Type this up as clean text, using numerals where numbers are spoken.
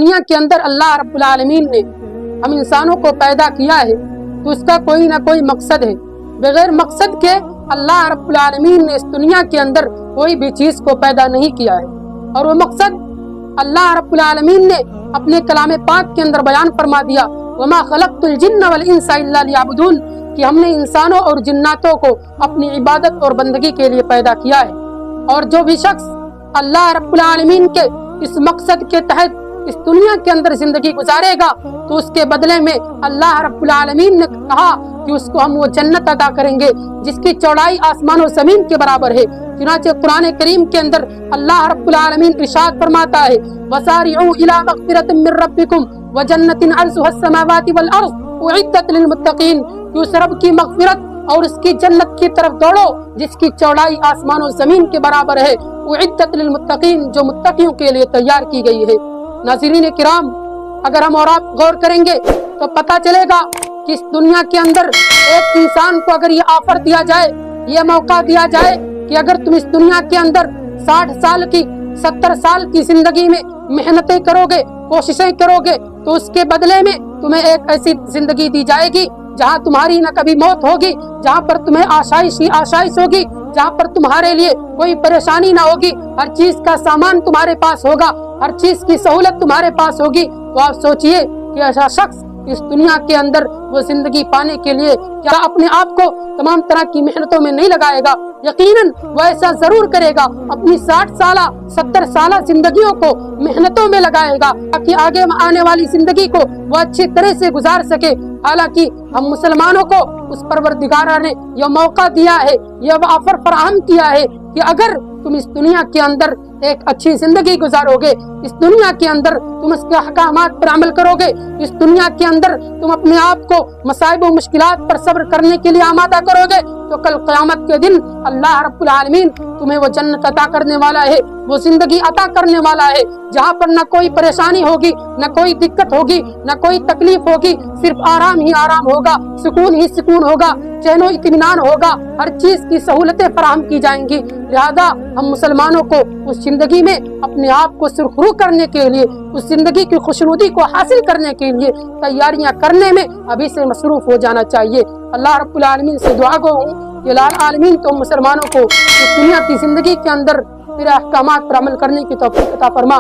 دنیا کے اندر اللہ رب العالمین نے ہم انسانوں کو پیدا کیا ہے تو اس کا کوئی نہ کوئی مقصد ہے۔ بغیر مقصد کے اللہ رب العالمین نے اس دنیا کے اندر کوئی بھی چیز کو پیدا نہیں کیا ہے، اور وہ مقصد اللہ رب العالمین نے اپنے کلام پاک کے اندر بیان فرما دیا، وما خلقت الجن والانس الا لیعبدون، کہ ہم نے انسانوں اور جناتوں کو اپنی عبادت اور بندگی کے لیے پیدا کیا ہے۔ اور جو بھی شخص اللہ رب العالمین کے اس مقصد کے تحت اس دنیا کے اندر زندگی گزارے گا تو اس کے بدلے میں اللہ رب العالمین نے کہا کہ اس کو ہم وہ جنت عطا کریں گے جس کی چوڑائی آسمان و زمین کے برابر ہے۔ چنانچہ قرآن کریم کے اندر اللہ رب العالمین ارشاد فرماتا ہے، وَسَارِعُوا إِلَىٰ مَغْفِرَةٍ مِّن رَّبِّكُمْ وَجَنَّةٍ عَرْضُهَا السَّمَاوَاتِ وَالْأَرْضُ أُعِدَّتْ لِلْمُتَّقِينَ، کہ اس رب کی مغفرت اور اس کی جنت کی طرف دوڑو جس کی چوڑائی آسمان و زمین کے برابر ہے، اعدت للمتقین، جو متقیوں کے لیے تیار کی گئی ہے۔ ناظرین کرام، اگر ہم اور آپ غور کریں گے تو پتہ چلے گا کہ اس دنیا کے اندر ایک انسان کو اگر یہ آفر دیا جائے، یہ موقع دیا جائے کہ اگر تم اس دنیا کے اندر 60 سال کی 70 سال کی زندگی میں محنتیں کرو گے، کوششیں کرو گے، تو اس کے بدلے میں تمہیں ایک ایسی زندگی دی جائے گی جہاں تمہاری نہ کبھی موت ہوگی، جہاں پر تمہیں آسائش ہی آسائش ہوگی، جہاں پر تمہارے لیے کوئی پریشانی نہ ہوگی، ہر چیز کا سامان تمہارے پاس ہوگا، ہر چیز کی سہولت تمہارے پاس ہوگی۔ تو آپ سوچئے کہ ایسا شخص اس دنیا کے اندر وہ زندگی پانے کے لیے کیا اپنے آپ کو تمام طرح کی محنتوں میں نہیں لگائے گا؟ یقیناً وہ ایسا ضرور کرے گا، اپنی 60 سالہ 70 سالہ زندگیوں کو محنتوں میں لگائے گا تاکہ آگے آنے والی زندگی کو وہ اچھی طرح سے گزار سکے۔ حالانکہ ہم مسلمانوں کو اس پروردگار نے یہ موقع دیا ہے، یہ آفر فراہم کیا ہے کہ اگر تم اس دنیا کے اندر ایک اچھی زندگی گزارو گے، اس دنیا کے اندر تم اس کے احکامات پر عمل کرو گے، اس دنیا کے اندر تم اپنے آپ کو مصائب و مشکلات پر صبر کرنے کے لیے آمادہ کرو گے، تو کل قیامت کے دن اللہ رب العالمین تمہیں وہ جنت عطا کرنے والا ہے، وہ زندگی عطا کرنے والا ہے جہاں پر نہ کوئی پریشانی ہوگی، نہ کوئی دقت ہوگی، نہ کوئی تکلیف ہوگی، صرف آرام ہی آرام ہوگا، سکون ہی سکون ہوگا، چین و اطمینان ہوگا، ہر چیز کی سہولتیں فراہم کی جائیں گی۔ لہذا ہم مسلمانوں کو اس زندگی میں اپنے آپ کو سرخرو کرنے کے لیے، اس زندگی کی خوشنودی کو حاصل کرنے کے لیے تیاریاں کرنے میں ابھی سے مصروف ہو جانا چاہیے۔ اللہ رب العالمین سے دعا گو ہوں کہ الہ العالمین تو مسلمانوں کو اس دنیا کی زندگی کے اندر تیرے احکامات پر عمل کرنے کی توفیق عطا فرما۔